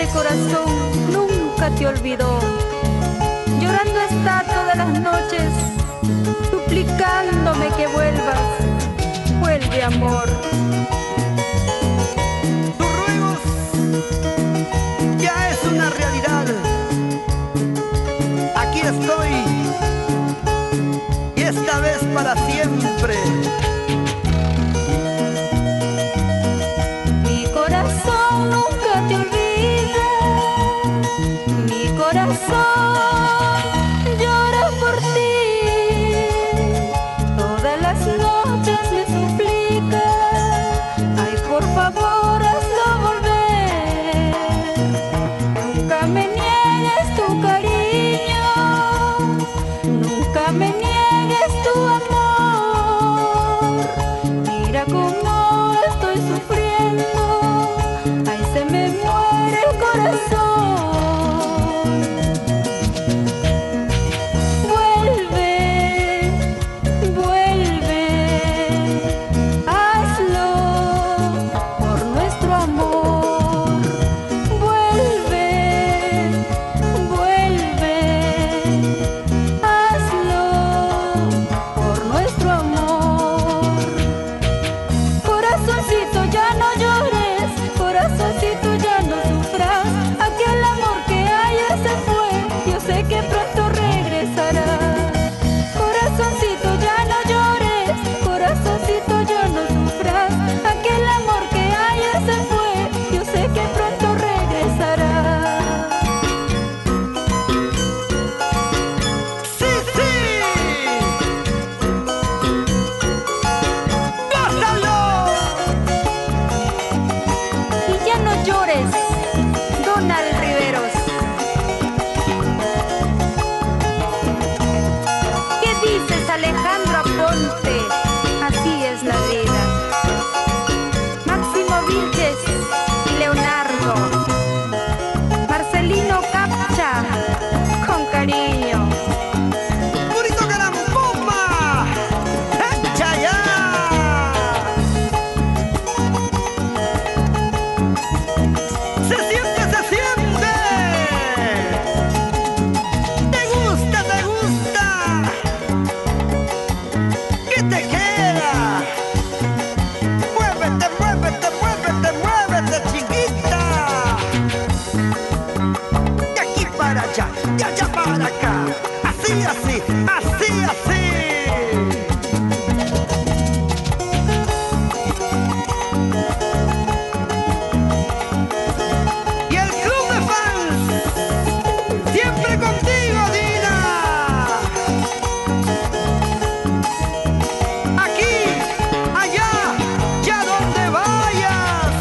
este corazón nunca te olvidó. Llorando está todas las noches, suplicándome que vuelvas. Vuelve, amor. Tus ruegos ya es una realidad. Aquí estoy, y esta vez para siempre. Mi corazón nunca te olvida. Mi corazón llora por ti. Todas las noches me suplica, ay, por favor, hazlo volver. Nunca me niegues tu cariño, nunca me niegues tu amor. Mira cómo estoy sufriendo, ay, se me muere el corazón. Vuelve, vuelve, hazlo por nuestro amor. Vuelve, vuelve, hazlo por nuestro amor. Corazoncito, ya no llores, corazoncito, ya no sufras. Aquel amor que ayer se fue, yo sé que pronto regresará. Corazoncito, ya no llores, corazoncito, ya no sufras. Aquel amor que ayer se fue, yo sé que pronto regresará. ¡Sí, sí! ¡Gózalo! Y ya no llores, Donald Riveros. ¿Qué dices, Alejandro Aponte? Así es la vida. Máximo Vilches y Leonardo. Marcelino Capcha, con cariño. ¡Purito Carambomba! ¡Echa ya! ¡Se siente, se siente! ¿Te gusta, te gusta? ¿Qué te queda? ¡Muévete, muévete, muévete, muévete, chiquita! De aquí para allá, de allá para acá. Así, así, así, así. Y el club de fans, siempre contigo, Dina. Aquí, allá, ya donde vayas.